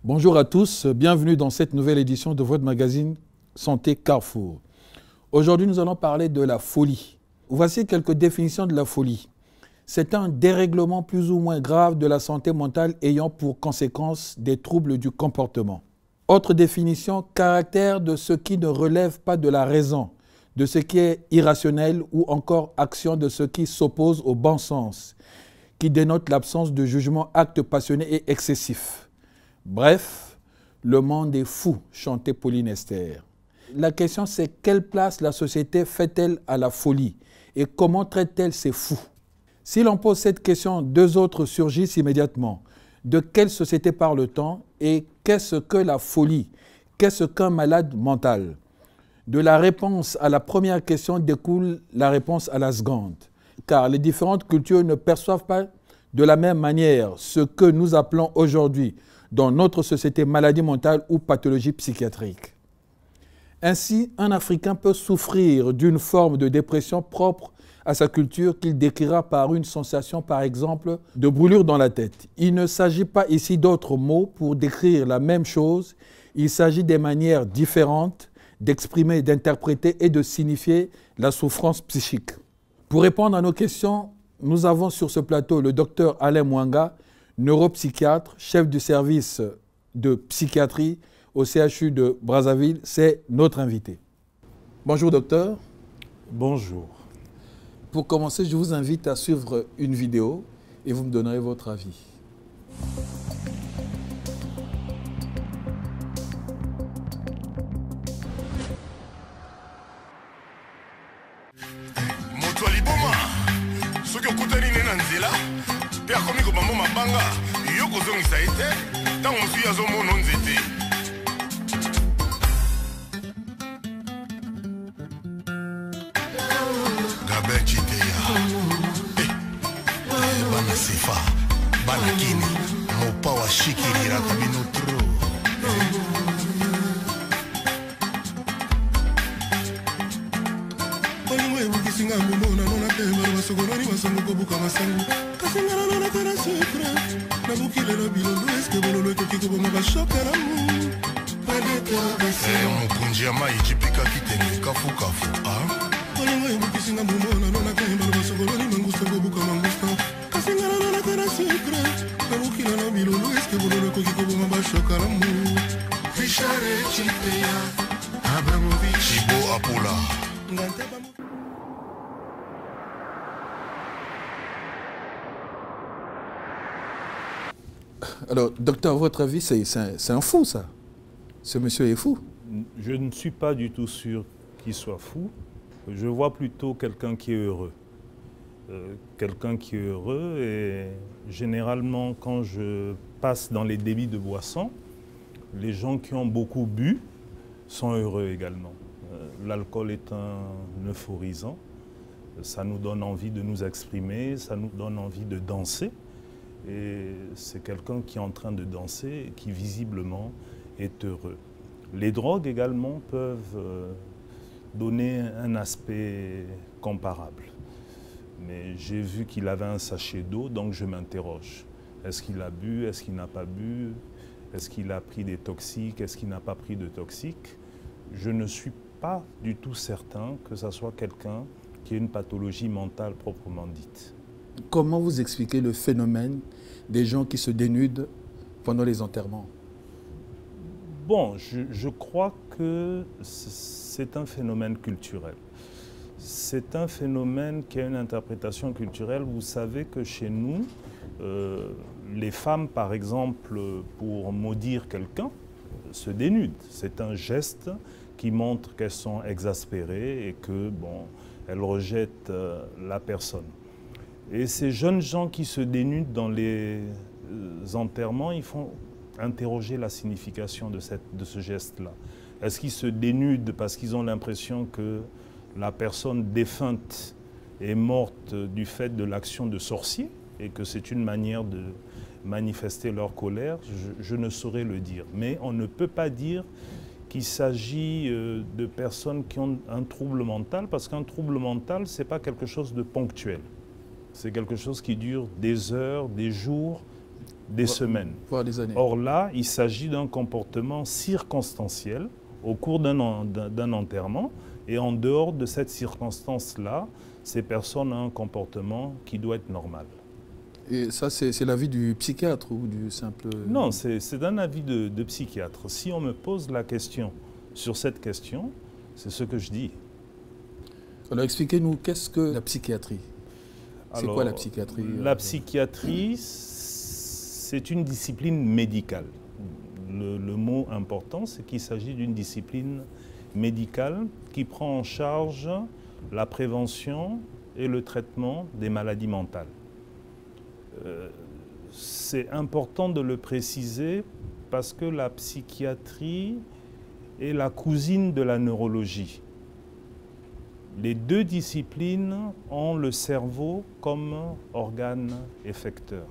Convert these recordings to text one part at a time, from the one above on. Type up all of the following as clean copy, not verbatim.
Bonjour à tous, bienvenue dans cette nouvelle édition de votre magazine Santé Carrefour. Aujourd'hui, nous allons parler de la folie. Voici quelques définitions de la folie. C'est un dérèglement plus ou moins grave de la santé mentale ayant pour conséquence des troubles du comportement. Autre définition, caractère de ce qui ne relève pas de la raison, de ce qui est irrationnel ou encore action de ce qui s'oppose au bon sens, qui dénote l'absence de jugement, acte passionné et excessif. Bref, le monde est fou, chantait Pauline Esther. La question c'est quelle place la société fait-elle à la folie et comment traite-t-elle ces fous? Si l'on pose cette question, deux autres surgissent immédiatement. De quelle société parle-t-on et qu'est-ce que la folie? Qu'est-ce qu'un malade mental? De la réponse à la première question découle la réponse à la seconde, car les différentes cultures ne perçoivent pas de la même manière ce que nous appelons aujourd'hui dans notre société maladie mentale ou pathologie psychiatrique. Ainsi, un Africain peut souffrir d'une forme de dépression propre à sa culture qu'il décrira par une sensation, par exemple, de brûlure dans la tête. Il ne s'agit pas ici d'autres mots pour décrire la même chose, il s'agit des manières différentes d'exprimer, d'interpréter et de signifier la souffrance psychique. Pour répondre à nos questions, nous avons sur ce plateau le docteur Alain Mwanga, neuropsychiatre, chef du service de psychiatrie au CHU de Brazzaville, c'est notre invité. Bonjour docteur. Bonjour. Pour commencer, je vous invite à suivre une vidéo et vous me donnerez votre avis. Alors, docteur, à votre avis, c'est un fou, ça? Ce monsieur est fou? Je ne suis pas du tout sûr qu'il soit fou. Je vois plutôt quelqu'un qui est heureux. Quelqu'un qui est heureux et généralement, quand je passe dans les débits de boissons, les gens qui ont beaucoup bu sont heureux également. L'alcool est un euphorisant. Ça nous donne envie de nous exprimer, ça nous donne envie de danser. Et c'est quelqu'un qui est en train de danser et qui visiblement est heureux. Les drogues également peuvent donner un aspect comparable. Mais j'ai vu qu'il avait un sachet d'eau, donc je m'interroge. Est-ce qu'il a bu? Est-ce qu'il n'a pas bu? Est-ce qu'il a pris des toxiques? Est-ce qu'il n'a pas pris de toxiques? Je ne suis pas du tout certain que ce soit quelqu'un qui est une pathologie mentale proprement dite. Comment vous expliquez le phénomène des gens qui se dénudent pendant les enterrements? Bon, je crois que c'est un phénomène culturel. C'est un phénomène qui a une interprétation culturelle. Vous savez que chez nous, les femmes, par exemple, pour maudire quelqu'un, se dénudent. C'est un geste qui montre qu'elles sont exaspérées et que, bon, elles rejettent la personne. Et ces jeunes gens qui se dénudent dans les enterrements, ils font interroger la signification de ce geste-là. Est-ce qu'ils se dénudent parce qu'ils ont l'impression que la personne défunte est morte du fait de l'action de sorcier et que c'est une manière de manifester leur colère? Je ne saurais le dire. Mais on ne peut pas dire qu'il s'agit de personnes qui ont un trouble mental, parce qu'un trouble mental, ce n'est pas quelque chose de ponctuel. C'est quelque chose qui dure des heures, des jours, des semaines. Voire des années. Or là, il s'agit d'un comportement circonstanciel au cours d'un enterrement. Et en dehors de cette circonstance-là, ces personnes ont un comportement qui doit être normal. Et ça, c'est l'avis du psychiatre ou du simple... Non, c'est un avis de psychiatre. Si on me pose la question sur cette question, c'est ce que je dis. Alors expliquez-nous, qu'est-ce que la psychiatrie? C'est quoi la psychiatrie? La psychiatrie, c'est une discipline médicale. Le mot important, c'est qu'il s'agit d'une discipline médicale qui prend en charge la prévention et le traitement des maladies mentales. C'est important de le préciser parce que la psychiatrie est la cousine de la neurologie. Les deux disciplines ont le cerveau comme organe effecteur.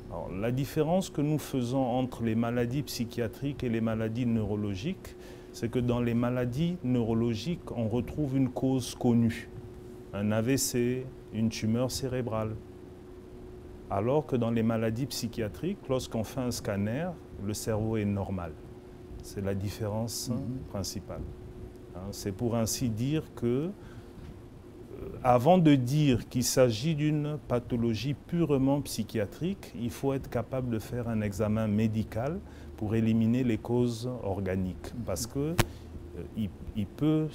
Alors, la différence que nous faisons entre les maladies psychiatriques et les maladies neurologiques, c'est que dans les maladies neurologiques, on retrouve une cause connue, un AVC, une tumeur cérébrale. Alors que dans les maladies psychiatriques, lorsqu'on fait un scanner, le cerveau est normal. C'est la différence principale. C'est pour ainsi dire que, avant de dire qu'il s'agit d'une pathologie purement psychiatrique, il faut être capable de faire un examen médical pour éliminer les causes organiques. Parce qu'il peut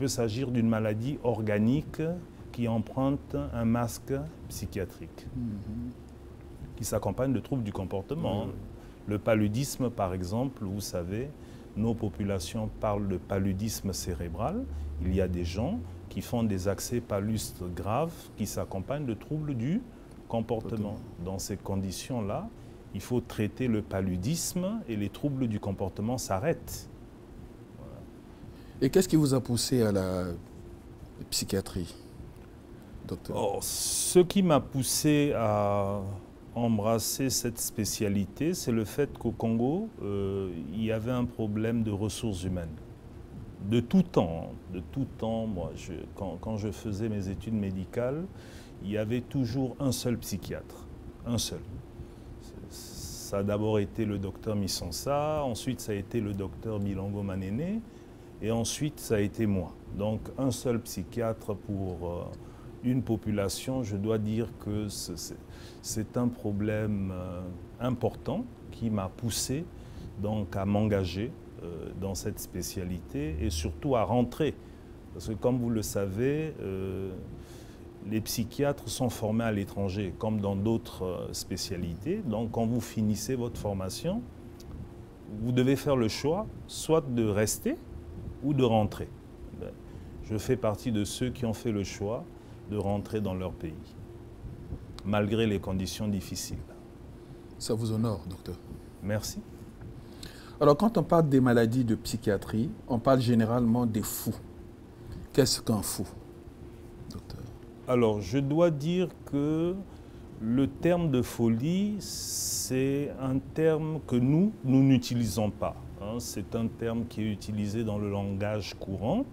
s'agir d'une maladie organique qui emprunte un masque psychiatrique, qui s'accompagne de troubles du comportement. Le paludisme, par exemple, vous savez, nos populations parlent de paludisme cérébral. Il y a des gens qui font des accès palustres graves qui s'accompagnent de troubles du comportement. Dans ces conditions-là, il faut traiter le paludisme et les troubles du comportement s'arrêtent. Voilà. Et qu'est-ce qui vous a poussé à la psychiatrie, docteur? Ce qui m'a poussé à embrasser cette spécialité, c'est le fait qu'au Congo, il y avait un problème de ressources humaines. De tout temps, moi, quand je faisais mes études médicales, il y avait toujours un seul psychiatre, un seul. Ça a d'abord été le docteur Missansa, ensuite ça a été le docteur Bilongo Manene, et ensuite ça a été moi. Donc un seul psychiatre pour une population, je dois dire que c'est un problème important qui m'a poussé donc à m'engager dans cette spécialité et surtout à rentrer. Parce que comme vous le savez, les psychiatres sont formés à l'étranger, comme dans d'autres spécialités. Donc quand vous finissez votre formation, vous devez faire le choix soit de rester ou de rentrer. Je fais partie de ceux qui ont fait le choix de rentrer dans leur pays, malgré les conditions difficiles. Ça vous honore, docteur. Merci. Alors, quand on parle des maladies de psychiatrie, on parle généralement des fous. Qu'est-ce qu'un fou, docteur? Alors, je dois dire que le terme de folie, c'est un terme que nous n'utilisons pas. C'est un terme qui est utilisé dans le langage courant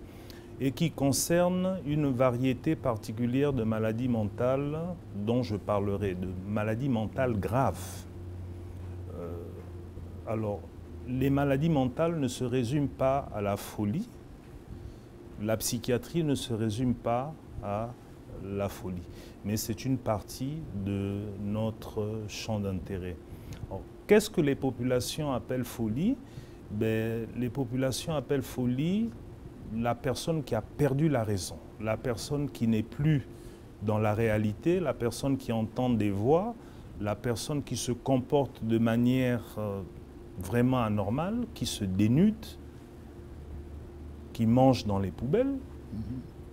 et qui concerne une variété particulière de maladies mentales dont je parlerai, de maladies mentales graves. Alors, les maladies mentales ne se résument pas à la folie. La psychiatrie ne se résume pas à la folie. Mais c'est une partie de notre champ d'intérêt. Qu'est-ce que les populations appellent folie? Les populations appellent folie la personne qui a perdu la raison, la personne qui n'est plus dans la réalité, la personne qui entend des voix, la personne qui se comporte de manière vraiment anormale, qui se dénude, qui mange dans les poubelles.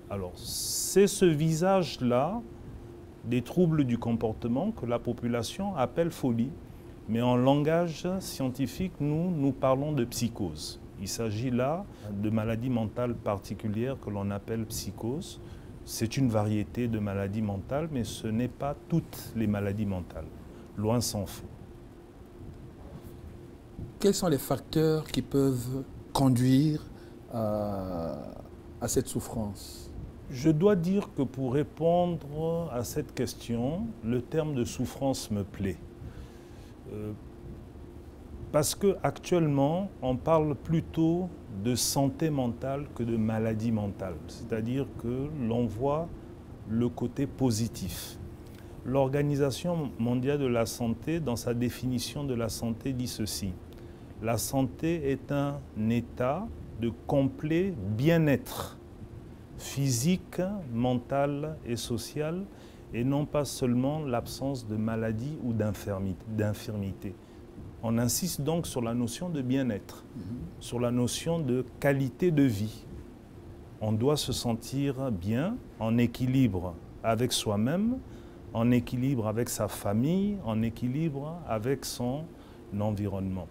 Alors, c'est ce visage-là des troubles du comportement que la population appelle folie. Mais en langage scientifique, nous parlons de psychose. Il s'agit là de maladies mentales particulières que l'on appelle psychose. C'est une variété de maladies mentales, mais ce n'est pas toutes les maladies mentales. Loin s'en faut. Quels sont les facteurs qui peuvent conduire à cette souffrance? Je dois dire que pour répondre à cette question, le terme de souffrance me plaît. Parce qu'actuellement, on parle plutôt de santé mentale que de maladie mentale. C'est-à-dire que l'on voit le côté positif. L'Organisation mondiale de la santé, dans sa définition de la santé, dit ceci. La santé est un état de complet bien-être physique, mental et social, et non pas seulement l'absence de maladie ou d'infirmité. On insiste donc sur la notion de bien-être, sur la notion de qualité de vie. On doit se sentir bien, en équilibre avec soi-même, en équilibre avec sa famille, en équilibre avec son environnement.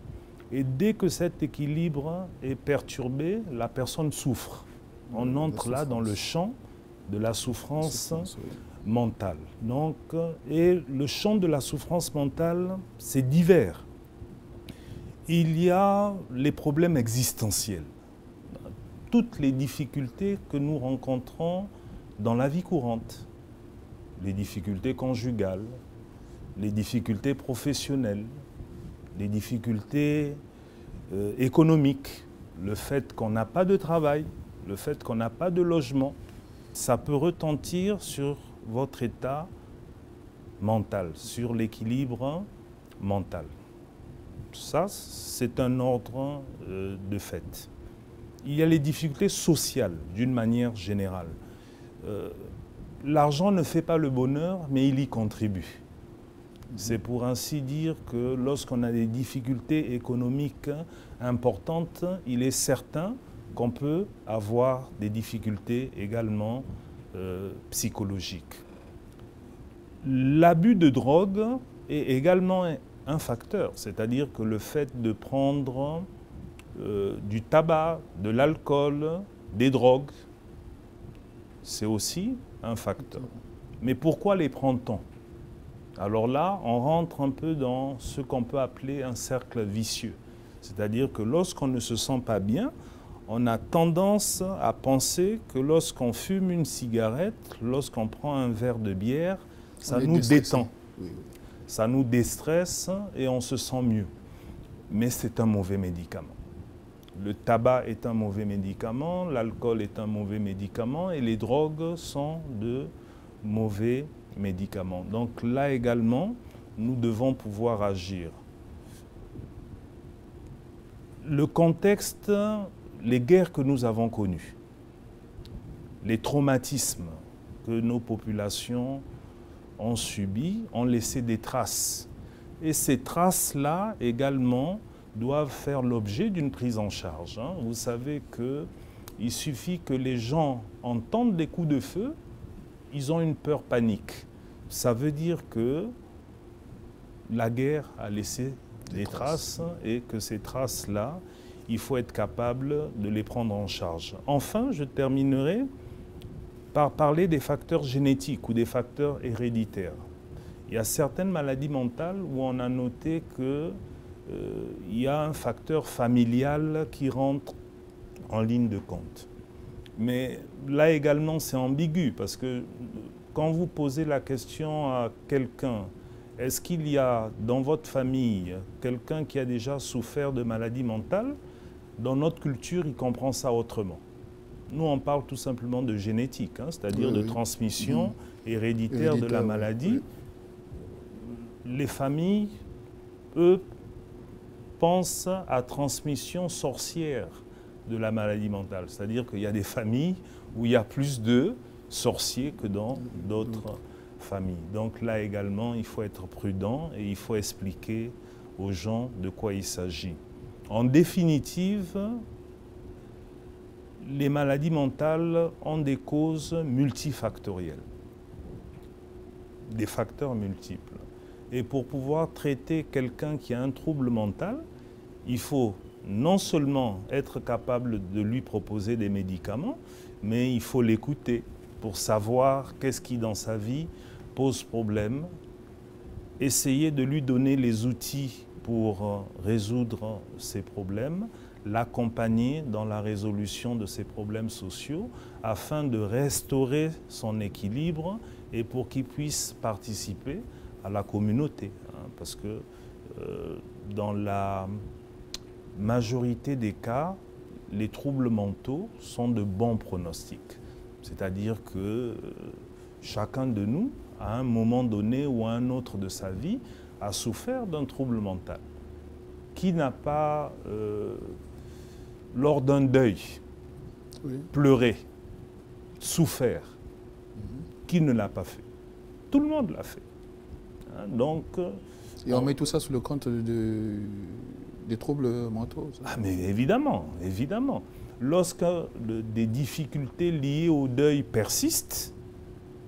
Et dès que cet équilibre est perturbé, la personne souffre. On entre là dans le champ de la souffrance mentale. Donc, et le champ de la souffrance mentale, c'est divers. Il y a les problèmes existentiels, toutes les difficultés que nous rencontrons dans la vie courante, les difficultés conjugales, les difficultés professionnelles, les difficultés économiques, le fait qu'on n'a pas de travail, le fait qu'on n'a pas de logement, ça peut retentir sur votre état mental, sur l'équilibre mental. Ça, c'est un ordre de fait. Il y a les difficultés sociales, d'une manière générale. L'argent ne fait pas le bonheur, mais il y contribue. C'est pour ainsi dire que lorsqu'on a des difficultés économiques importantes, il est certain qu'on peut avoir des difficultés également psychologiques. L'abus de drogue est également un facteur, c'est-à-dire que le fait de prendre du tabac, de l'alcool, des drogues, c'est aussi un facteur. Mais pourquoi les prend-on? Alors là, on rentre un peu dans ce qu'on peut appeler un cercle vicieux. C'est-à-dire que lorsqu'on ne se sent pas bien, on a tendance à penser que lorsqu'on fume une cigarette, lorsqu'on prend un verre de bière, ça nous détend. Oui, oui. Ça nous déstresse et on se sent mieux. Mais c'est un mauvais médicament. Le tabac est un mauvais médicament, l'alcool est un mauvais médicament et les drogues sont de mauvais médicaments. Donc là également, nous devons pouvoir agir. Le contexte, les guerres que nous avons connues, les traumatismes que nos populations ont subis, ont laissé des traces. Et ces traces-là également doivent faire l'objet d'une prise en charge. Vous savez qu'il suffit que les gens entendent des coups de feu, ils ont une peur panique. Ça veut dire que la guerre a laissé des traces et que ces traces-là, il faut être capable de les prendre en charge. Enfin, je terminerai par parler des facteurs génétiques ou des facteurs héréditaires. Il y a certaines maladies mentales où on a noté qu'il y a un facteur familial qui rentre en ligne de compte. Mais là également, c'est ambigu parce que quand vous posez la question à quelqu'un, est-ce qu'il y a dans votre famille quelqu'un qui a déjà souffert de maladie mentale? Dans notre culture, il comprend ça autrement. nous on parle tout simplement de génétique, hein, c'est-à-dire de transmission héréditaire de la maladie. Les familles, eux, pensent à transmission sorcière de la maladie mentale. C'est-à-dire qu'il y a des familles où il y a plus de sorciers que dans d'autres familles. Donc là également, il faut être prudent et il faut expliquer aux gens de quoi il s'agit. En définitive, les maladies mentales ont des causes multifactorielles, des facteurs multiples. Et pour pouvoir traiter quelqu'un qui a un trouble mental, il faut non seulement être capable de lui proposer des médicaments, mais il faut l'écouter pour savoir qu'est-ce qui dans sa vie pose problème, essayer de lui donner les outils pour résoudre ses problèmes, l'accompagner dans la résolution de ses problèmes sociaux afin de restaurer son équilibre et pour qu'il puisse participer à la communauté. Parce que dans la majorité des cas, les troubles mentaux sont de bons pronostics. C'est-à-dire que chacun de nous, à un moment donné ou à un autre de sa vie, a souffert d'un trouble mental. Qui n'a pas, lors d'un deuil, pleuré, souffert? Qui ne l'a pas fait? Tout le monde l'a fait. Hein, donc, et on met tout ça sous le compte des troubles mentaux. Ça. Ah mais évidemment, évidemment. Lorsque des difficultés liées au deuil persistent,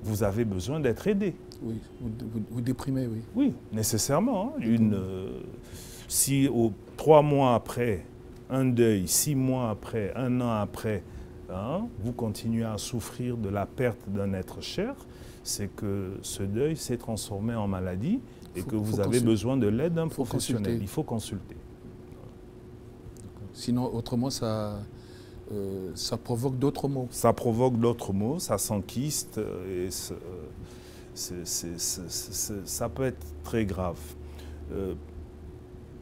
vous avez besoin d'être aidé. Oui, vous déprimez, oui. Oui, nécessairement. Hein. Si 3 mois après un deuil, 6 mois après, 1 an après, hein, vous continuez à souffrir de la perte d'un être cher, c'est que ce deuil s'est transformé en maladie et que vous avez besoin de l'aide d'un professionnel. Il faut consulter. Sinon, autrement, ça provoque d'autres maux. Ça provoque d'autres maux, ça s'enquiste et ça peut être très grave.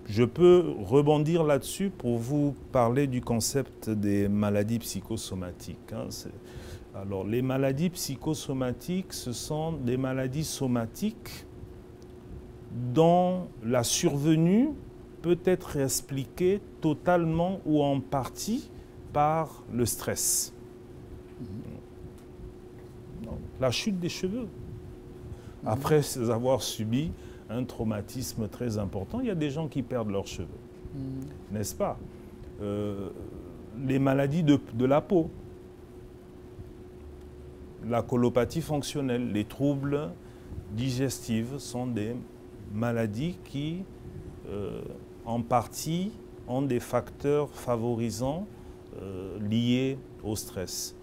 Je peux rebondir là-dessus pour vous parler du concept des maladies psychosomatiques. Hein. Alors, les maladies psychosomatiques, ce sont des maladies somatiques dont la survenue peut être expliquée totalement ou en partie par le stress. Donc, la chute des cheveux. Après avoir subi un traumatisme très important, il y a des gens qui perdent leurs cheveux, n'est-ce pas? Les maladies de la peau, la colopathie fonctionnelle, les troubles digestifs sont des maladies qui, en partie, ont des facteurs favorisants liés au stress.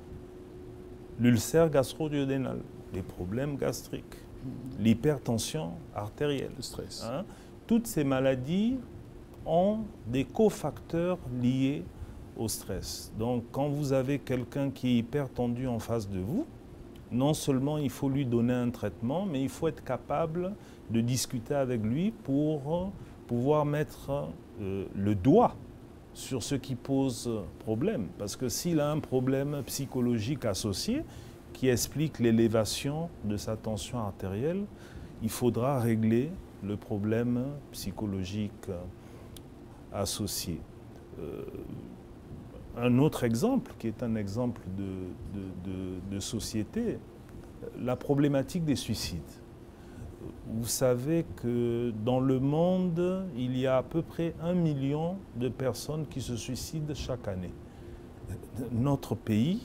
L'ulcère gastro-duodénal, les problèmes gastriques, l'hypertension artérielle, le stress. Hein, toutes ces maladies ont des cofacteurs liés au stress. Donc, quand vous avez quelqu'un qui est hyper tendu en face de vous, non seulement il faut lui donner un traitement, mais il faut être capable de discuter avec lui pour pouvoir mettre le doigt sur ce qui pose problème. Parce que s'il a un problème psychologique associé, qui explique l'élévation de sa tension artérielle, il faudra régler le problème psychologique associé. Un autre exemple, qui est un exemple de société, la problématique des suicides. Vous savez que dans le monde, il y a à peu près 1 million de personnes qui se suicident chaque année. Notre pays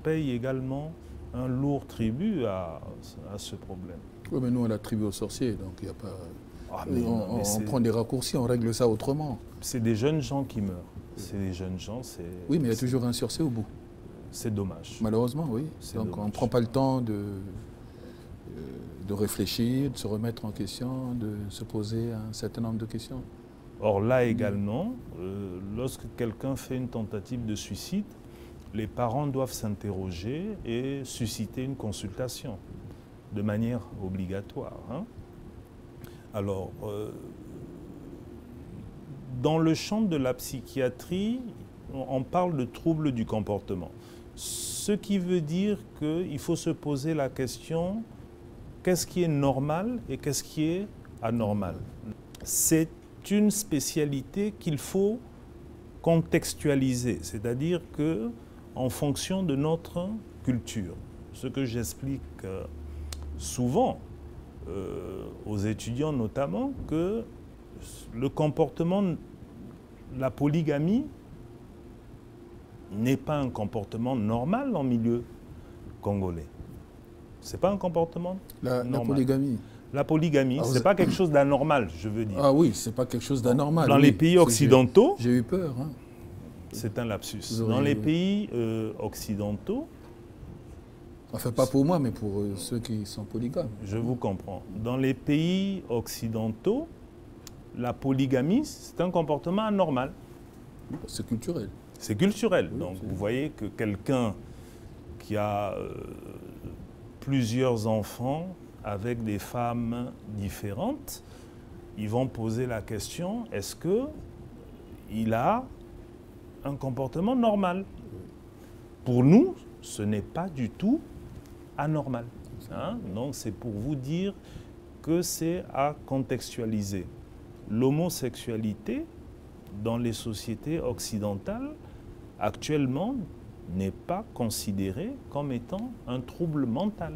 paye également un lourd tribut à ce problème. Oui, mais nous, on l'attribue aux sorciers, donc il n'y a pas... Ah, on prend des raccourcis, on règle ça autrement. C'est des jeunes gens qui meurent. C'est des jeunes gens, c'est... Oui, mais il y a toujours un sorcier au bout. C'est dommage. Malheureusement, oui. Donc on ne prend pas le temps de réfléchir, de se remettre en question, de se poser un certain nombre de questions. Or là également, lorsque quelqu'un fait une tentative de suicide, les parents doivent s'interroger et susciter une consultation de manière obligatoire. Hein. Alors, dans le champ de la psychiatrie, on parle de troubles du comportement. Ce qui veut dire qu'il faut se poser la question, qu'est-ce qui est normal et qu'est-ce qui est anormal? C'est une spécialité qu'il faut contextualiser, c'est-à-dire que en fonction de notre culture. Ce que j'explique souvent aux étudiants notamment, que le comportement, la polygamie n'est pas un comportement normal en milieu congolais. Ce n'est pas un comportement normal. La polygamie. La polygamie, ce n'est pas quelque chose d'anormal, je veux dire. Ah oui, ce n'est pas quelque chose d'anormal. Dans les pays occidentaux... J'ai eu peur. Hein. C'est un lapsus. Dans les pays occidentaux... Enfin, pas pour moi, mais pour ceux qui sont polygames. Je vous comprends. Dans les pays occidentaux, la polygamie, c'est un comportement anormal. C'est culturel. C'est culturel. Oui, donc, vous voyez que quelqu'un qui a plusieurs enfants avec des femmes différentes, ils vont poser la question, est-ce qu'il a un comportement normal? Pour nous, ce n'est pas du tout anormal. Hein? Donc c'est pour vous dire que c'est à contextualiser. L'homosexualité, dans les sociétés occidentales, actuellement, n'est pas considérée comme étant un trouble mental.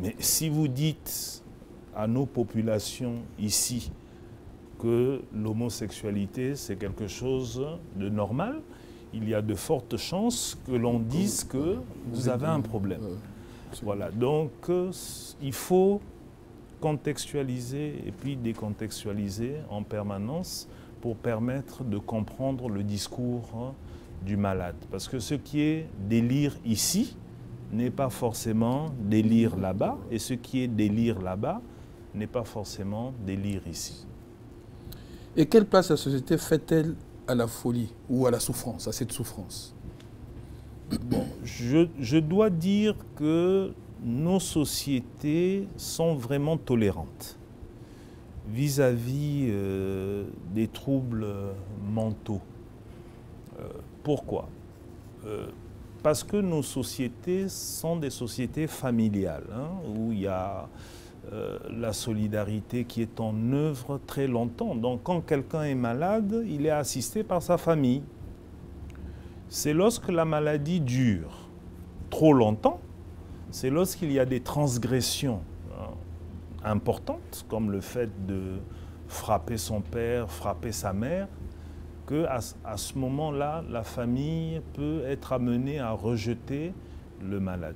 Mais si vous dites à nos populations ici que l'homosexualité, c'est quelque chose de normal, il y a de fortes chances que l'on dise que vous avez un problème. Voilà, donc il faut contextualiser et puis décontextualiser en permanence pour permettre de comprendre le discours du malade. Parce que ce qui est délire ici n'est pas forcément délire là-bas, et ce qui est délire là-bas n'est pas forcément délire ici. Et quelle place la société fait-elle à la folie ou à la souffrance, à cette souffrance? Bon, je dois dire que nos sociétés sont vraiment tolérantes vis-à-vis des troubles mentaux. Pourquoi? Parce que nos sociétés sont des sociétés familiales, hein, où il y a la solidarité qui est en œuvre très longtemps. Donc quand quelqu'un est malade, il est assisté par sa famille. C'est lorsque la maladie dure trop longtemps, c'est lorsqu'il y a des transgressions importantes, comme le fait de frapper son père, frapper sa mère, qu'à ce moment-là, la famille peut être amenée à rejeter le malade.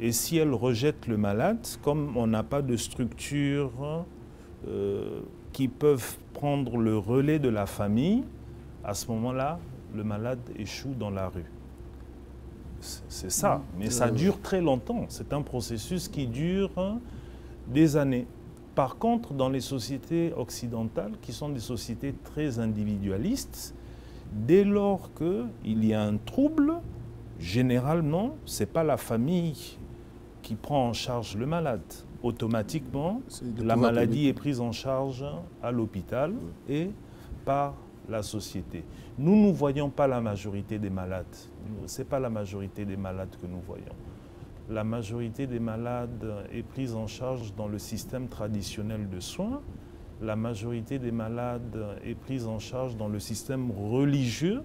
Et si elle rejette le malade, comme on n'a pas de structures qui peuvent prendre le relais de la famille, à ce moment-là, le malade échoue dans la rue. C'est ça, mais ça dure très longtemps. C'est un processus qui dure des années. Par contre, dans les sociétés occidentales, qui sont des sociétés très individualistes, dès lors qu'il y a un trouble, généralement, ce n'est pas la famille qui prend en charge le malade. Automatiquement, la maladie est prise en charge à l'hôpital et par la société. Nous ne voyons pas la majorité des malades. Ce n'est pas la majorité des malades que nous voyons. La majorité des malades est prise en charge dans le système traditionnel de soins. La majorité des malades est prise en charge dans le système religieux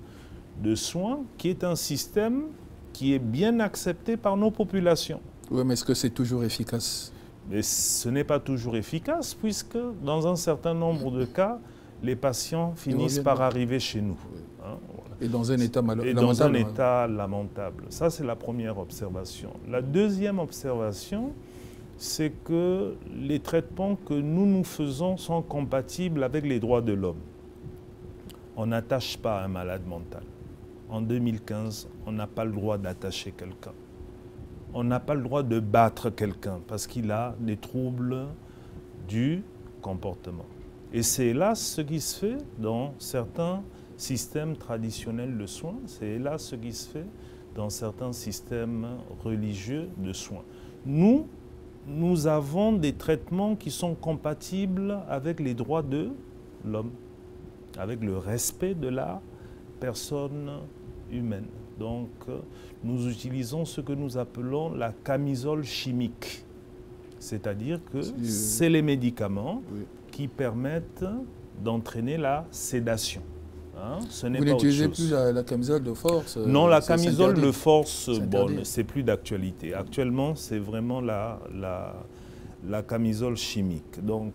de soins, qui est un système qui est bien accepté par nos populations. Oui, mais est-ce que c'est toujours efficace? Mais ce n'est pas toujours efficace, puisque dans un certain nombre de cas, les patients finissent par arriver chez nous. Hein, voilà. Et dans un état lamentable. Et dans un état lamentable. Ça, c'est la première observation. La deuxième observation, c'est que les traitements que nous faisons sont compatibles avec les droits de l'homme. On n'attache pas un malade mental. En 2015, on n'a pas le droit d'attacher quelqu'un. On n'a pas le droit de battre quelqu'un parce qu'il a des troubles du comportement. Et c'est là ce qui se fait dans certains systèmes traditionnels de soins, c'est là ce qui se fait dans certains systèmes religieux de soins. Nous avons des traitements qui sont compatibles avec les droits de l'homme, avec le respect de la personne humaine. Donc, nous utilisons ce que nous appelons la camisole chimique. C'est-à-dire que c'est les médicaments qui permettent d'entraîner la sédation. Hein, ce n'est Vous pas n'utilisez autre chose. plus la camisole de force? Non, la camisole de force, bon, c'est plus d'actualité. Actuellement, c'est vraiment la camisole chimique. Donc,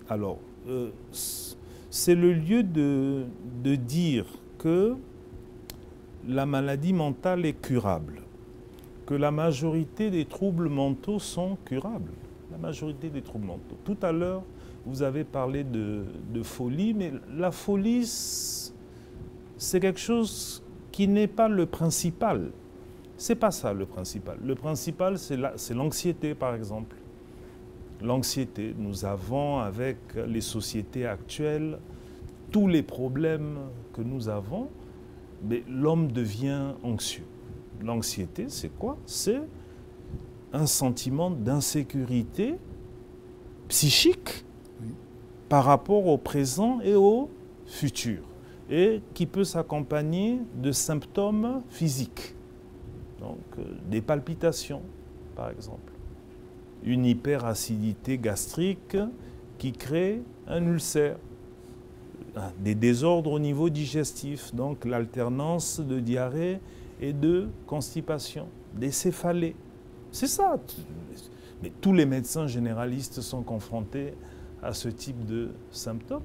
alors, c'est le lieu de dire que la maladie mentale est curable, que la majorité des troubles mentaux sont curables. La majorité des troubles mentaux. Tout à l'heure, vous avez parlé de folie, mais la folie, c'est quelque chose qui n'est pas le principal. C'est pas ça le principal. Le principal, c'est l'anxiété, par exemple. L'anxiété, nous avons avec les sociétés actuelles, tous les problèmes que nous avons, mais l'homme devient anxieux. L'anxiété, c'est quoi? C'est un sentiment d'insécurité psychique par rapport au présent et au futur, et qui peut s'accompagner de symptômes physiques. Donc, des palpitations, par exemple. Une hyperacidité gastrique qui crée un ulcère. Des désordres au niveau digestif, donc l'alternance de diarrhée et de constipation, des céphalées. C'est ça. Mais tous les médecins généralistes sont confrontés à ce type de symptômes.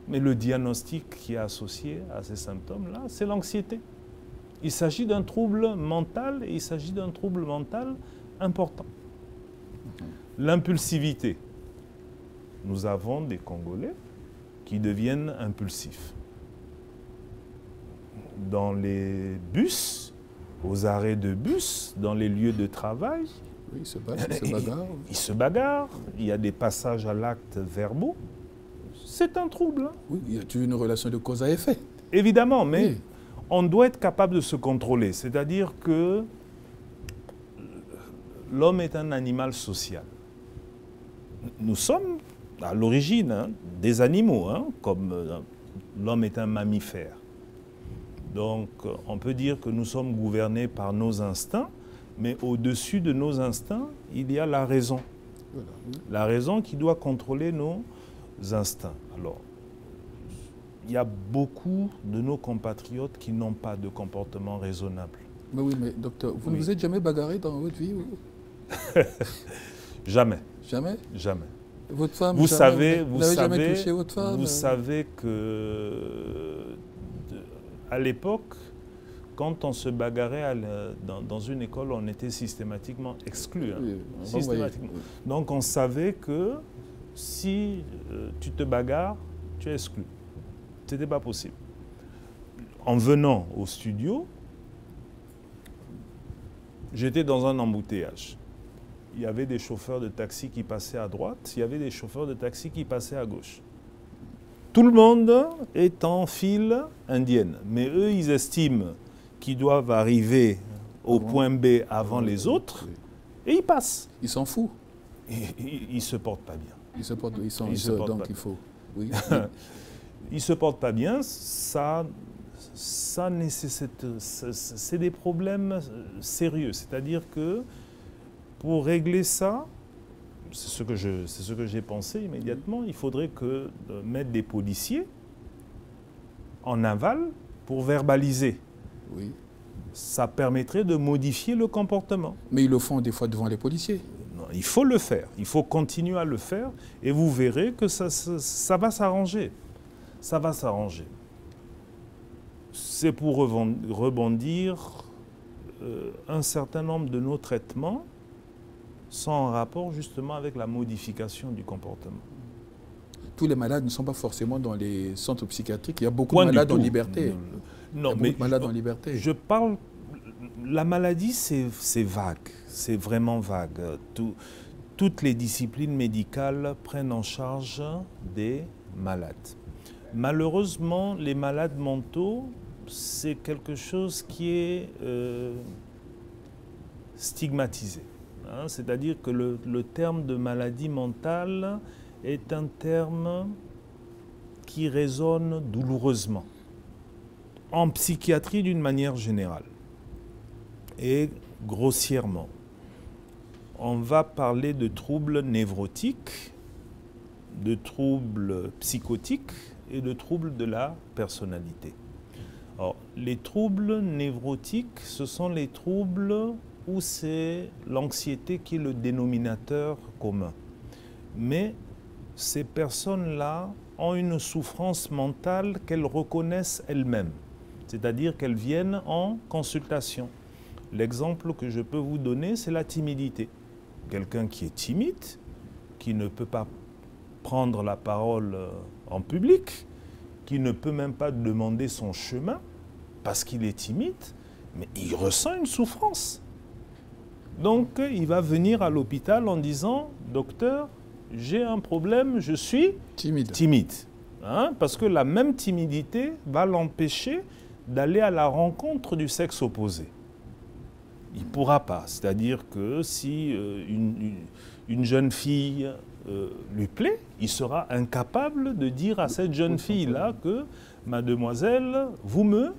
Mais le diagnostic qui est associé à ces symptômes-là, c'est l'anxiété. Il s'agit d'un trouble mental et il s'agit d'un trouble mental important. L'impulsivité. Nous avons des Congolais qui deviennent impulsifs. Dans les bus, aux arrêts de bus, dans les lieux de travail, ils se bagarrent. Ils se bagarrent, il y a des passages à l'acte verbaux. C'est un trouble. Hein. Oui, il y a une relation de cause à effet. Évidemment, mais on doit être capable de se contrôler. C'est-à-dire que l'homme est un animal social. Nous sommes à l'origine des animaux, comme l'homme est un mammifère. Donc on peut dire que nous sommes gouvernés par nos instincts, mais au-dessus de nos instincts, il y a la raison. Voilà, oui. La raison qui doit contrôler nos instincts. Alors, il y a beaucoup de nos compatriotes qui n'ont pas de comportement raisonnable. Mais oui, mais docteur, vous ne vous êtes jamais bagarré dans votre vie? Jamais. Jamais? Jamais. Votre femme, vous jamais touché votre femme? Vous savez que à l'époque, quand on se bagarrait dans une école, on était systématiquement exclu. Oui, systématiquement. Donc on savait que si tu te bagarres, tu es exclu. Ce n'était pas possible. En venant au studio, j'étais dans un embouteillage. Il y avait des chauffeurs de taxi qui passaient à droite, il y avait des chauffeurs de taxi qui passaient à gauche. Tout le monde est en file indienne, mais eux, ils estiment qu'ils doivent arriver au point B avant les autres, et ils passent. Ils s'en foutent. Ils ne se portent pas bien. Ils se portent, donc il faut... Oui. Ils ne se portent pas bien, ça nécessite... C'est des problèmes sérieux. C'est-à-dire que pour régler ça, c'est ce que j'ai pensé immédiatement, il faudrait mettre des policiers en aval pour verbaliser. Oui. Ça permettrait de modifier le comportement. Mais ils le font des fois devant les policiers. Non, il faut le faire, il faut continuer à le faire et vous verrez que ça va s'arranger. Ça va s'arranger. C'est pour rebondir, un certain nombre de nos traitements sont en rapport justement avec la modification du comportement. Tous les malades ne sont pas forcément dans les centres psychiatriques. Il y a beaucoup de malades en liberté. Non, mais malades en liberté. Je parle... La maladie, c'est vague. C'est vraiment vague. Toutes les disciplines médicales prennent en charge des malades. Malheureusement, les malades mentaux, c'est quelque chose qui est stigmatisé. C'est-à-dire que le terme de maladie mentale est un terme qui résonne douloureusement. En psychiatrie d'une manière générale. et grossièrement. On va parler de troubles névrotiques, de troubles psychotiques et de troubles de la personnalité. Alors, les troubles névrotiques, ce sont les troubles où c'est l'anxiété qui est le dénominateur commun. Mais ces personnes-là ont une souffrance mentale qu'elles reconnaissent elles-mêmes, c'est-à-dire qu'elles viennent en consultation. L'exemple que je peux vous donner, c'est la timidité. Quelqu'un qui est timide, qui ne peut pas prendre la parole en public, qui ne peut même pas demander son chemin parce qu'il est timide, mais il ressent une souffrance. Donc, il va venir à l'hôpital en disant « Docteur, j'ai un problème, je suis timide. » Parce que la même timidité va l'empêcher d'aller à la rencontre du sexe opposé. Il ne pourra pas. C'est-à-dire que si une jeune fille lui plaît, il sera incapable de dire à cette jeune fille-là que « Mademoiselle, vous me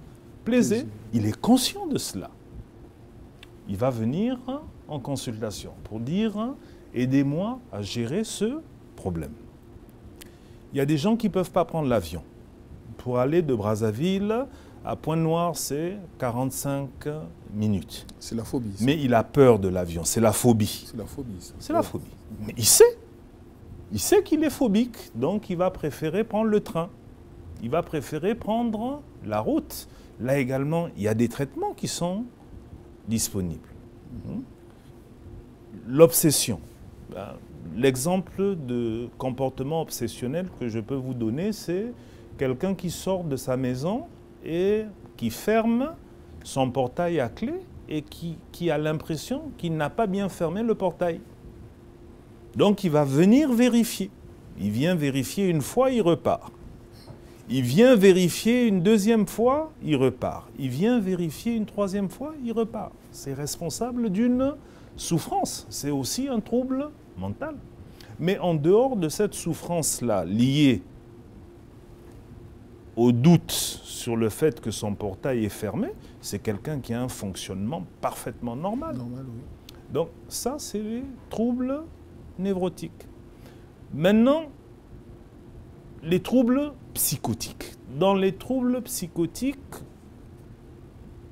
plaisez ». Il est conscient de cela. Il va venir en consultation pour dire « Aidez-moi à gérer ce problème ». Il y a des gens qui ne peuvent pas prendre l'avion. Pour aller de Brazzaville à Pointe-Noire, c'est 45 minutes. C'est la phobie. Ça. Mais il a peur de l'avion, c'est la phobie. C'est la phobie. C'est la phobie. Mais il sait. Il sait qu'il est phobique, donc il va préférer prendre le train. Il va préférer prendre la route. Là également, il y a des traitements qui sont disponibles. L'obsession. L'exemple de comportement obsessionnel que je peux vous donner, c'est quelqu'un qui sort de sa maison et qui ferme son portail à clé et qui a l'impression qu'il n'a pas bien fermé le portail. Donc il va venir vérifier. Il vient vérifier une fois, il repart. Il vient vérifier une deuxième fois, il repart. Il vient vérifier une troisième fois, il repart. C'est responsable d'une souffrance. C'est aussi un trouble mental. Mais en dehors de cette souffrance-là, liée au doute sur le fait que son portail est fermé, c'est quelqu'un qui a un fonctionnement parfaitement normal. Oui. Donc ça, c'est les troubles névrotiques. Maintenant, les troubles psychotiques. Dans les troubles psychotiques,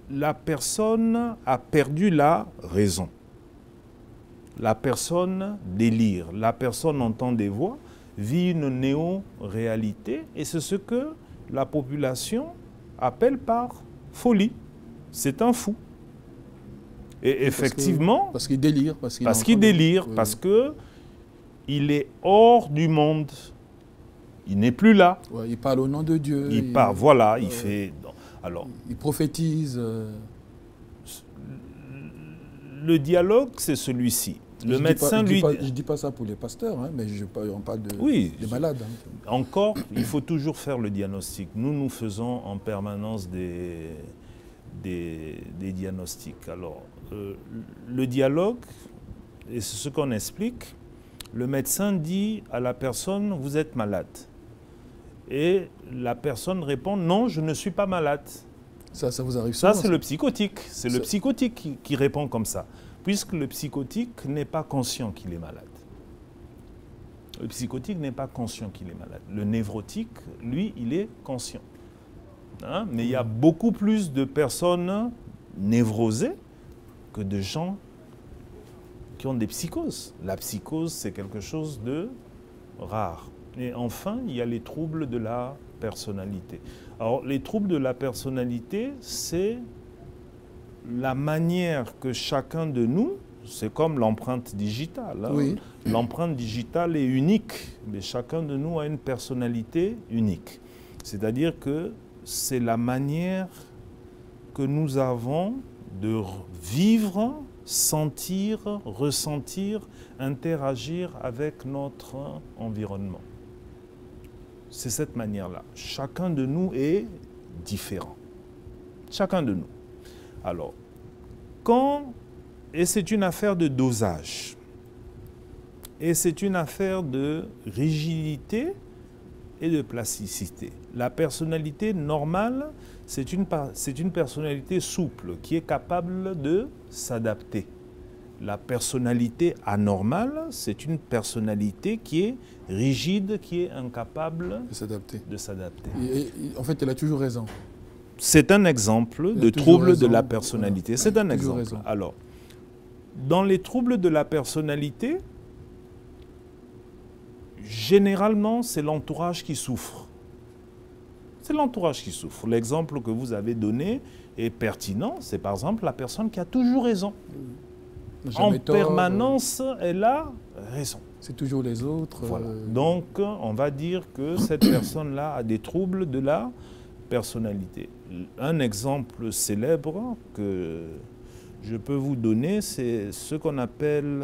la personne a perdu la raison. La personne délire. La personne entend des voix, vit une néo-réalité, et c'est ce que la population appelle par folie. C'est un fou. Et effectivement... Parce qu'il délire. Parce qu'il délire, oui. Parce qu'il est hors du monde. Il n'est plus là. Ouais, il parle au nom de Dieu. Il parle, voilà, il fait... Alors, il prophétise. Le dialogue, c'est celui-ci. Le médecin lui... Je ne dis pas ça pour les pasteurs, hein, mais on parle des malades. Hein. Encore, il faut toujours faire le diagnostic. Nous faisons en permanence des diagnostics. Alors, le dialogue, et c'est ce qu'on explique, le médecin dit à la personne « vous êtes malade ». Et la personne répond « non, je ne suis pas malade ». Ça vous arrive souvent? Ça, c'est le psychotique. C'est le psychotique qui répond comme ça. Puisque le psychotique n'est pas conscient qu'il est malade. Le psychotique n'est pas conscient qu'il est malade. Le névrotique, lui, il est conscient. Hein? Mais il y a beaucoup plus de personnes névrosées que de gens qui ont des psychoses. La psychose, c'est quelque chose de rare. Et enfin, il y a les troubles de la personnalité. Alors, les troubles de la personnalité, c'est la manière que chacun de nous, c'est comme l'empreinte digitale. Hein? Oui. L'empreinte digitale est unique, mais chacun de nous a une personnalité unique. C'est-à-dire que c'est la manière que nous avons de vivre, sentir, ressentir, interagir avec notre environnement. C'est cette manière-là. Chacun de nous est différent. Chacun de nous. Alors, et c'est une affaire de dosage, et c'est une affaire de rigidité et de plasticité. La personnalité normale, c'est une personnalité souple qui est capable de s'adapter. La personnalité anormale, c'est une personnalité qui est rigide, qui est incapable de s'adapter. En fait, elle a toujours raison. C'est un exemple de trouble de la personnalité. C'est un exemple. Alors, dans les troubles de la personnalité, généralement, c'est l'entourage qui souffre. C'est l'entourage qui souffre. L'exemple que vous avez donné est pertinent. C'est par exemple la personne qui a toujours raison. En permanence, elle a raison. C'est toujours les autres. Voilà. Donc, on va dire que cette personne-là a des troubles de la personnalité. Un exemple célèbre que je peux vous donner, c'est ce qu'on appelle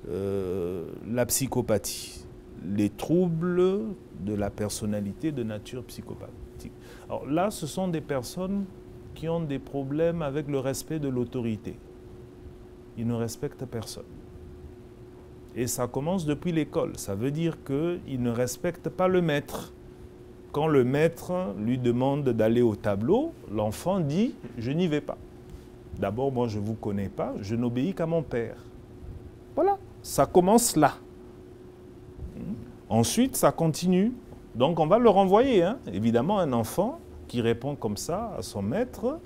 la psychopathie. Les troubles de la personnalité de nature psychopathique. Alors là, ce sont des personnes qui ont des problèmes avec le respect de l'autorité. Ils ne respectent personne. Et ça commence depuis l'école. Ça veut dire qu'ils ne respectent pas le maître. Quand le maître lui demande d'aller au tableau, l'enfant dit « je n'y vais pas ». D'abord, moi, je ne vous connais pas, je n'obéis qu'à mon père. Voilà, ça commence là. Ensuite, ça continue. Donc, on va le renvoyer. Hein. Évidemment, un enfant qui répond comme ça à son maître,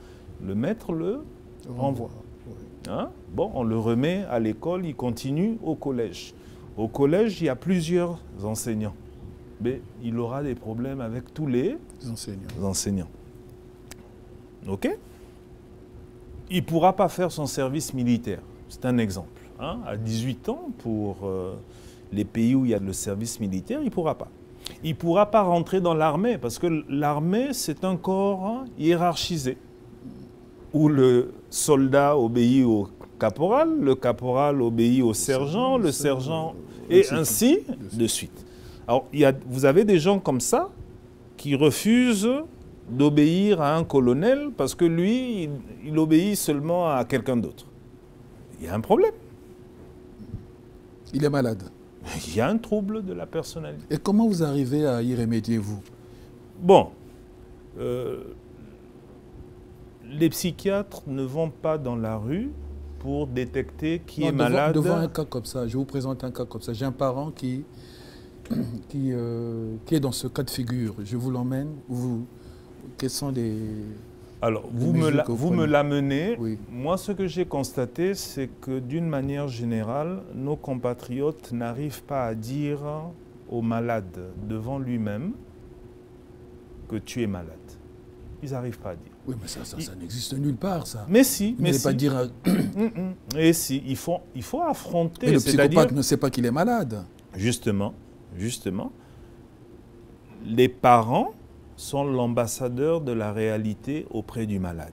le maître le renvoie. Hein? Bon, on le remet à l'école, il continue au collège. Au collège, il y a plusieurs enseignants. Mais il aura des problèmes avec tous les enseignants. OK? Il ne pourra pas faire son service militaire. C'est un exemple. Hein? À 18 ans, pour les pays où il y a le service militaire, il ne pourra pas. Il ne pourra pas rentrer dans l'armée, parce que l'armée, c'est un corps hiérarchisé, où le soldat obéit au caporal, le caporal obéit au sergent, le sergent, et ainsi de suite. Alors, vous avez des gens comme ça qui refusent d'obéir à un colonel parce que lui, il obéit seulement à quelqu'un d'autre. Il y a un problème. Il est malade. Il y a un trouble de la personnalité. Et comment vous arrivez à y remédier, vous? Bon, les psychiatres ne vont pas dans la rue pour détecter qui est malade. Devant un cas comme ça, je vous présente un cas comme ça. J'ai un parent qui est dans ce cas de figure. Je vous l'emmène. Quels sont les... Alors, vous me l'amenez. Oui. Moi, ce que j'ai constaté, c'est que d'une manière générale, nos compatriotes n'arrivent pas à dire au malade devant lui-même que tu es malade. Ils n'arrivent pas à dire. Oui, mais ça n'existe nulle part, ça. Mais si, mais si. Pas dire... Et si, il faut affronter. Mais le psychopathe ne sait pas qu'il est malade. Justement, les parents sont l'ambassadeur de la réalité auprès du malade.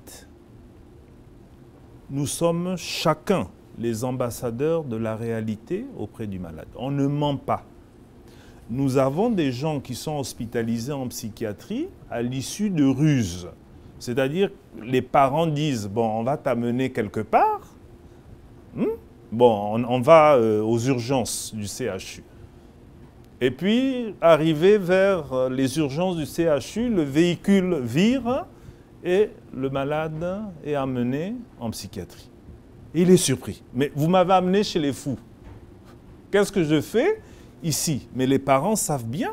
Nous sommes chacun les ambassadeurs de la réalité auprès du malade. On ne ment pas. Nous avons des gens qui sont hospitalisés en psychiatrie à l'issue de ruses. C'est-à-dire, les parents disent, bon, on va t'amener quelque part. Bon, on va aux urgences du CHU. Et puis, arrivé vers les urgences du CHU, le véhicule vire et le malade est amené en psychiatrie. Et il est surpris. Mais vous m'avez amené chez les fous. Qu'est-ce que je fais ici? Mais les parents savent bien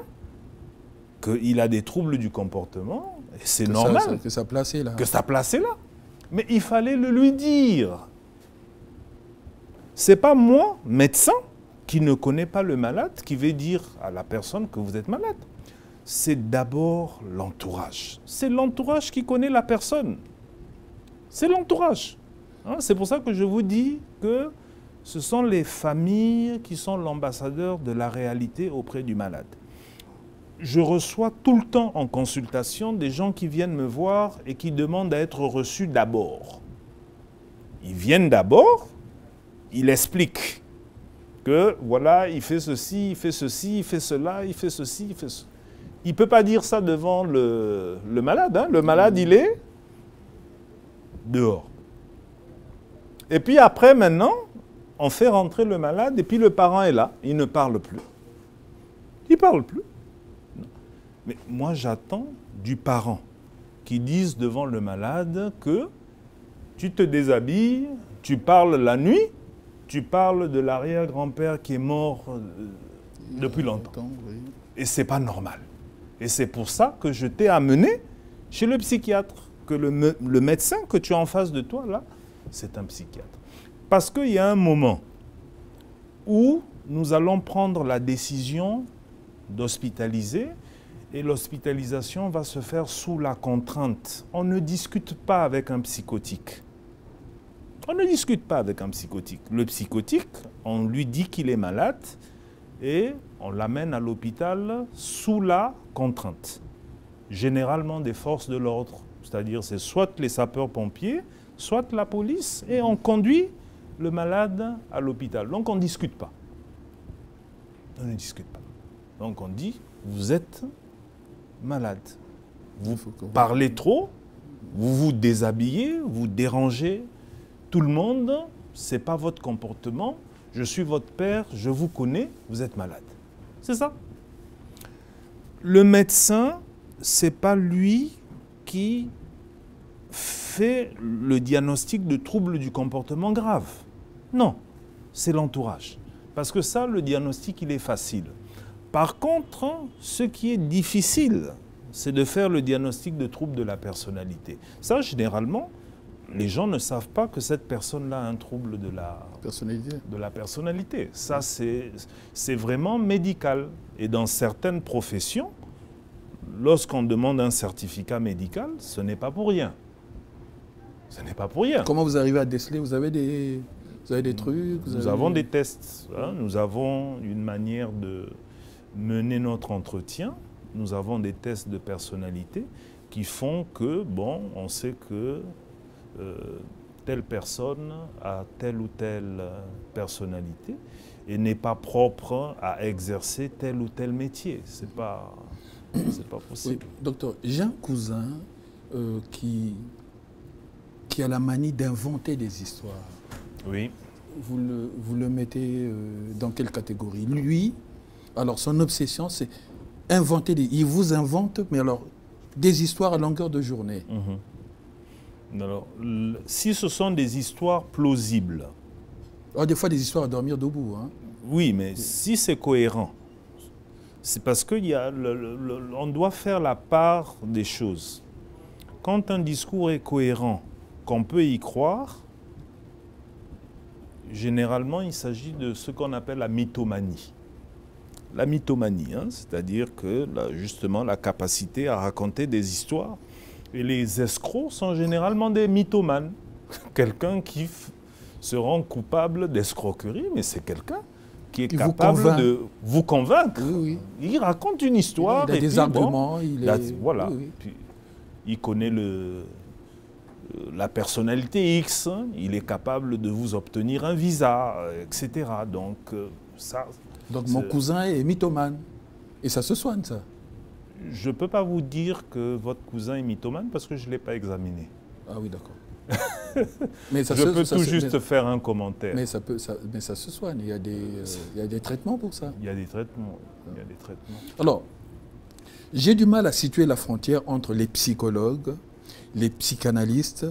qu'il a des troubles du comportement. Et c'est normal. Que ça placé là. Que ça placé là. Mais il fallait le lui dire. Ce n'est pas moi, médecin, qui ne connaît pas le malade, qui va dire à la personne que vous êtes malade. C'est d'abord l'entourage. C'est l'entourage qui connaît la personne. C'est l'entourage. Hein, c'est pour ça que je vous dis que ce sont les familles qui sont l'ambassadeur de la réalité auprès du malade. Je reçois tout le temps en consultation des gens qui viennent me voir et qui demandent à être reçus d'abord. Ils viennent d'abord, ils expliquent que voilà, il fait ceci, il fait ceci, il fait cela, il fait ceci, il fait cela. Il ne peut pas dire ça devant le malade. Hein. Le malade, il est dehors. Et puis après, maintenant, on fait rentrer le malade et puis le parent est là. Il ne parle plus. Il ne parle plus. Mais moi, j'attends du parent qui dise devant le malade que tu te déshabilles, tu parles la nuit, tu parles de l'arrière-grand-père qui est mort depuis longtemps. Oui. Et ce n'est pas normal. Et c'est pour ça que je t'ai amené chez le psychiatre, que le médecin que tu as en face de toi, là, c'est un psychiatre. Parce qu'il y a un moment où nous allons prendre la décision d'hospitaliser et l'hospitalisation va se faire sous la contrainte. On ne discute pas avec un psychotique. On ne discute pas avec un psychotique. Le psychotique, on lui dit qu'il est malade et on l'amène à l'hôpital sous la contrainte. Généralement des forces de l'ordre, c'est-à-dire c'est soit les sapeurs-pompiers, soit la police, et on conduit le malade à l'hôpital. Donc on ne discute pas. On ne discute pas. Donc on dit, vous êtes malade. Vous parlez trop, vous vous déshabillez, vous dérangez tout le monde, ce n'est pas votre comportement, je suis votre père, je vous connais, vous êtes malade. C'est ça. Le médecin, ce n'est pas lui qui fait le diagnostic de troubles du comportement grave. Non, c'est l'entourage. Parce que ça, le diagnostic, il est facile. Par contre, ce qui est difficile, c'est de faire le diagnostic de troubles de la personnalité. Ça, généralement, les gens ne savent pas que cette personne-là a un trouble de la personnalité. Ça, c'est vraiment médical. Et dans certaines professions, lorsqu'on demande un certificat médical, ce n'est pas pour rien. Ce n'est pas pour rien. Comment vous arrivez à déceler? Vous avez des trucs? Nous avons des tests. Hein. Nous avons une manière de mener notre entretien. Nous avons des tests de personnalité qui font que, bon, on sait que telle personne a telle ou telle personnalité et n'est pas propre à exercer tel ou tel métier. C'est pas possible. Oui, docteur, j'ai un cousin qui a la manie d'inventer des histoires. Oui. Vous le mettez dans quelle catégorie? Lui, alors son obsession, c'est inventer il vous invente, mais alors des histoires à longueur de journée. Mm-hmm. Alors, si ce sont des histoires plausibles. Alors, des fois, des histoires à dormir debout. Hein. Oui, mais si c'est cohérent, c'est parce qu'on doit faire la part des choses. Quand un discours est cohérent, qu'on peut y croire, généralement, il s'agit de ce qu'on appelle la mythomanie. La mythomanie, hein, c'est-à-dire que, justement, la capacité à raconter des histoires. Et les escrocs sont généralement des mythomanes. Quelqu'un qui se rend coupable d'escroquerie, mais c'est quelqu'un qui est capable de vous convaincre. Oui, oui. Il raconte une histoire. Il a des arguments. Voilà. Oui, oui. Puis, il connaît la personnalité X. Il est capable de vous obtenir un visa, etc. Donc, Donc mon cousin est mythomane. Et ça se soigne, ça. Je ne peux pas vous dire que votre cousin est mythomane parce que je ne l'ai pas examiné. Ah oui, d'accord. Mais je peux tout juste faire un commentaire. Mais ça se soigne. Il y a des traitements pour ça. Il y a des traitements. Alors, j'ai du mal à situer la frontière entre les psychologues, les psychanalystes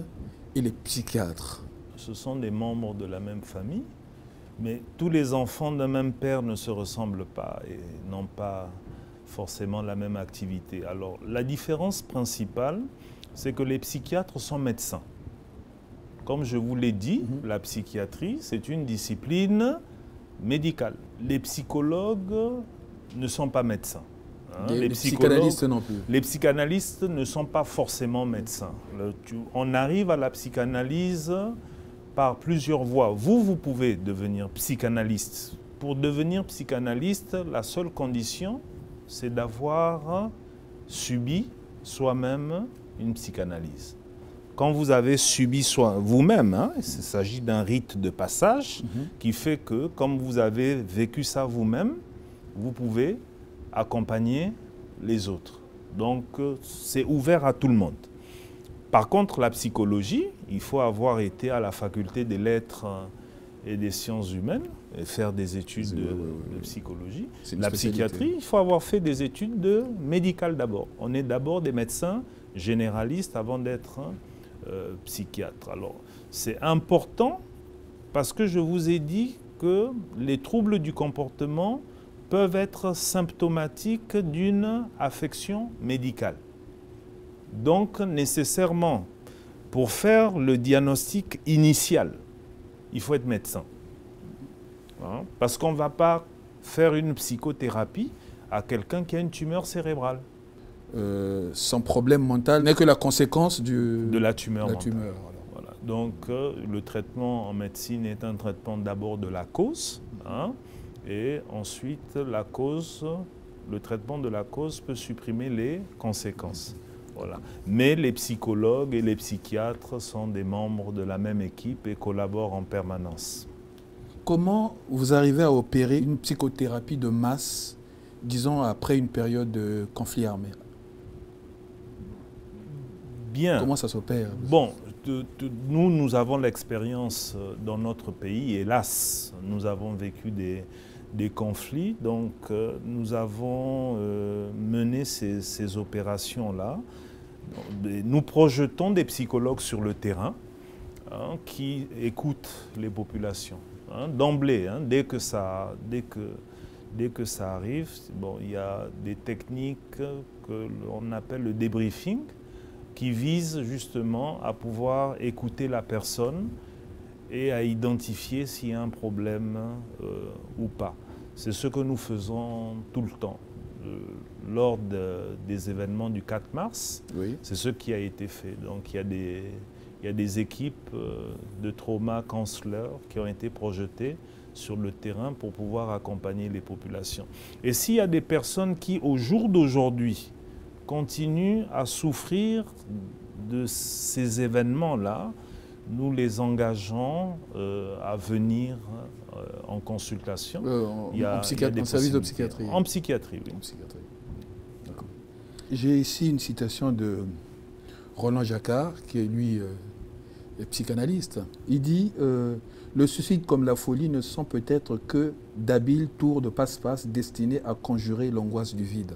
et les psychiatres. Ce sont des membres de la même famille, mais tous les enfants d'un même père ne se ressemblent pas et n'ont pas forcément la même activité. Alors, la différence principale, c'est que les psychiatres sont médecins. Comme je vous l'ai dit, la psychiatrie, c'est une discipline médicale. Les psychologues ne sont pas médecins. Hein. Les psychanalystes non plus. Les psychanalystes ne sont pas forcément médecins. On arrive à la psychanalyse par plusieurs voies. Vous pouvez devenir psychanalyste. Pour devenir psychanalyste, la seule condition, c'est d'avoir subi soi-même une psychanalyse. Quand vous avez subi vous-même, hein, il s'agit d'un rite de passage qui fait que, comme vous avez vécu ça vous-même, vous pouvez accompagner les autres. Donc, c'est ouvert à tout le monde. Par contre, la psychologie, il faut avoir été à la faculté des lettres et des sciences humaines et faire des études de psychologie. La spécialité. psychiatrie, il faut avoir fait des études médicales d'abord. On est d'abord des médecins généralistes avant d'être psychiatre. Alors, c'est important parce que je vous ai dit que les troubles du comportement peuvent être symptomatiques d'une affection médicale. Donc, nécessairement, pour faire le diagnostic initial, il faut être médecin. Hein? Parce qu'on ne va pas faire une psychothérapie à quelqu'un qui a une tumeur cérébrale. Son problème mental n'est que la conséquence de la tumeur mentale. Voilà. Donc, le traitement en médecine est un traitement d'abord de la cause, hein, et ensuite, le traitement de la cause peut supprimer les conséquences. Voilà. Mais les psychologues et les psychiatres sont des membres de la même équipe et collaborent en permanence. Comment vous arrivez à opérer une psychothérapie de masse, disons après une période de conflit armé? Bien. Comment ça s'opère? Bon, nous avons l'expérience dans notre pays, hélas, nous avons vécu des conflits, donc nous avons mené ces opérations-là. Nous projetons des psychologues sur le terrain, hein, qui écoutent les populations. Hein, d'emblée, hein, dès que ça arrive, bon, il y a des techniques que l'on appelle le débriefing, qui visent justement à pouvoir écouter la personne et à identifier s'il y a un problème ou pas. C'est ce que nous faisons tout le temps. Lors des événements du 4 mars, oui. C'est ce qui a été fait. Donc il y a des équipes de trauma counselors qui ont été projetées sur le terrain pour pouvoir accompagner les populations. Et s'il y a des personnes qui, au jour d'aujourd'hui, continuent à souffrir de ces événements-là, nous les engageons à venir en consultation. En service de psychiatrie. En psychiatrie, oui. En psychiatrie. D'accord. J'ai ici une citation de Roland Jacquard, qui est lui est psychanalyste. Il dit le suicide comme la folie ne sont peut-être que d'habiles tours de passe-passe destinés à conjurer l'angoisse du vide.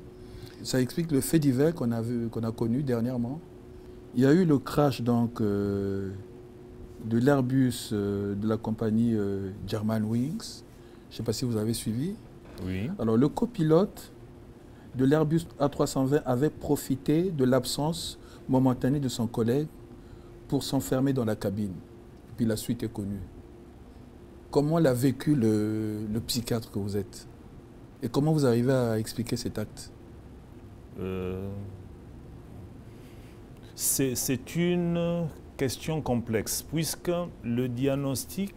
Ça explique le fait divers qu'on a connu dernièrement. Il y a eu le crash donc de l'Airbus de la compagnie Germanwings. Je ne sais pas si vous avez suivi. Oui. Alors le copilote de l'Airbus A320 avait profité de l'absence momentanée de son collègue pour s'enfermer dans la cabine. Puis la suite est connue. Comment l'a vécu le psychiatre que vous êtes? Et comment vous arrivez à expliquer cet acte? C'est une question complexe, puisque le diagnostic,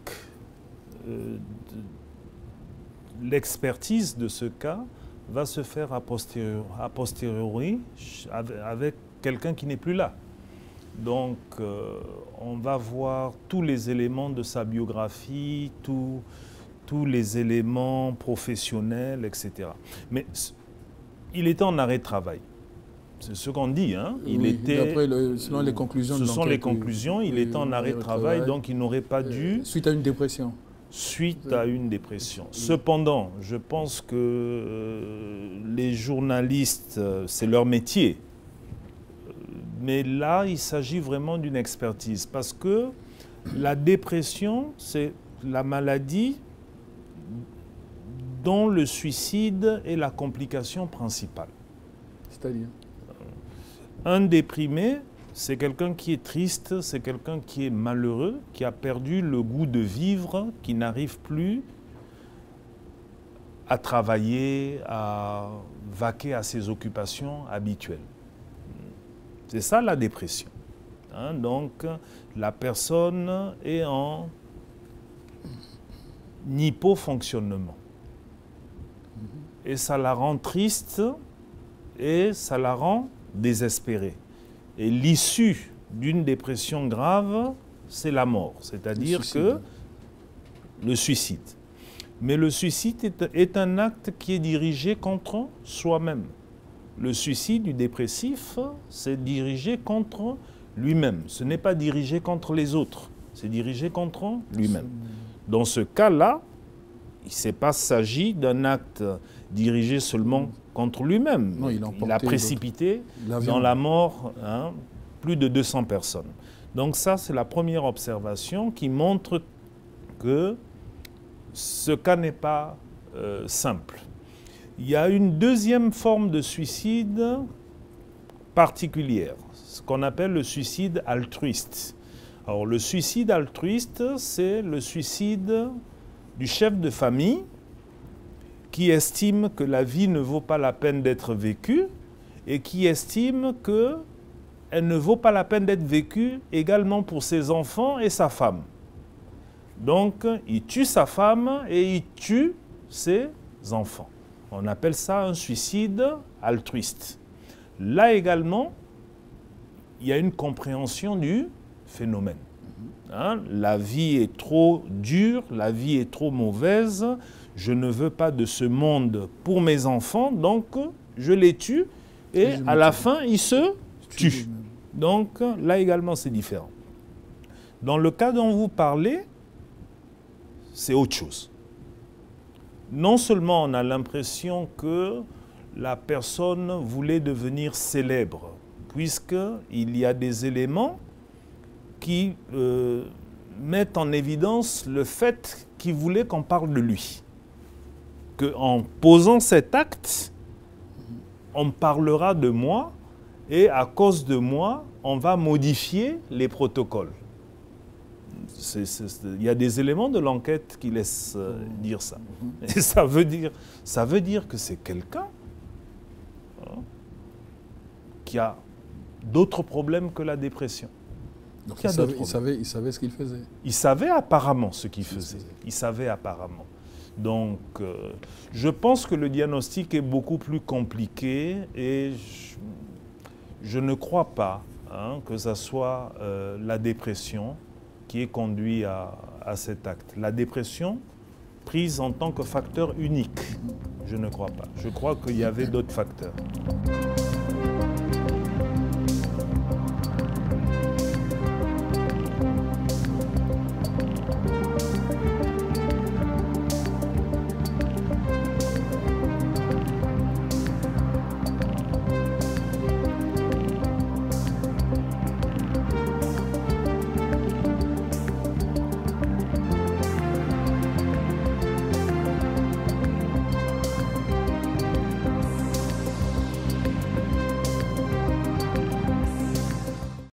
l'expertise de ce cas va se faire a posteriori avec quelqu'un qui n'est plus là. Donc, on va voir tous les éléments de sa biographie, tous les éléments professionnels, etc. Mais il était en arrêt de travail. C'est ce qu'on dit. Hein. Il était, selon les conclusions de l'enquête. Ce sont les conclusions. Il était en arrêt de travail, donc il n'aurait pas dû... Suite à une dépression. Suite à une dépression. Cependant, je pense que les journalistes, c'est leur métier. Mais là, il s'agit vraiment d'une expertise. Parce que la dépression, c'est la maladie dont le suicide est la complication principale. C'est-à-dire? Un déprimé, c'est quelqu'un qui est triste, c'est quelqu'un qui est malheureux, qui a perdu le goût de vivre, qui n'arrive plus à travailler, à vaquer à ses occupations habituelles. C'est ça la dépression. Hein, donc, la personne est en hypofonctionnement. Et ça la rend triste et ça la rend désespérée. Et l'issue d'une dépression grave, c'est la mort, c'est-à-dire que le suicide. Mais le suicide est un acte qui est dirigé contre soi-même. Le suicide du dépressif, c'est dirigé contre lui-même. Ce n'est pas dirigé contre les autres, c'est dirigé contre lui-même. Dans ce cas-là, il ne s'est pas s'agit d'un acte dirigé seulement contre lui-même. Il a précipité dans la mort plus de 200 personnes. Donc ça, c'est la première observation qui montre que ce cas n'est pas simple. Il y a une deuxième forme de suicide particulière, ce qu'on appelle le suicide altruiste. Alors le suicide altruiste, c'est le suicide du chef de famille qui estime que la vie ne vaut pas la peine d'être vécue et qui estime qu'elle ne vaut pas la peine d'être vécue également pour ses enfants et sa femme. Donc, il tue sa femme et il tue ses enfants. On appelle ça un suicide altruiste. Là également, il y a une compréhension du phénomène. La vie est trop dure, la vie est trop mauvaise, je ne veux pas de ce monde pour mes enfants, donc je les tue et à la fin, ils se tuent. Donc là également, c'est différent. Dans le cas dont vous parlez, c'est autre chose. Non seulement on a l'impression que la personne voulait devenir célèbre, puisqu'il y a des éléments qui mettent en évidence le fait qu'il voulait qu'on parle de lui. Qu'en posant cet acte, on parlera de moi et à cause de moi, on va modifier les protocoles. Il y a des éléments de l'enquête qui laissent dire ça. Et ça veut dire que c'est quelqu'un qui a d'autres problèmes que la dépression. Donc il savait ce qu'il faisait. Il savait apparemment ce qu'il faisait. Il savait apparemment. Donc, je pense que le diagnostic est beaucoup plus compliqué et je ne crois pas que ce soit la dépression qui ait conduit à cet acte. La dépression prise en tant que facteur unique, je ne crois pas. Je crois qu'il y avait d'autres facteurs.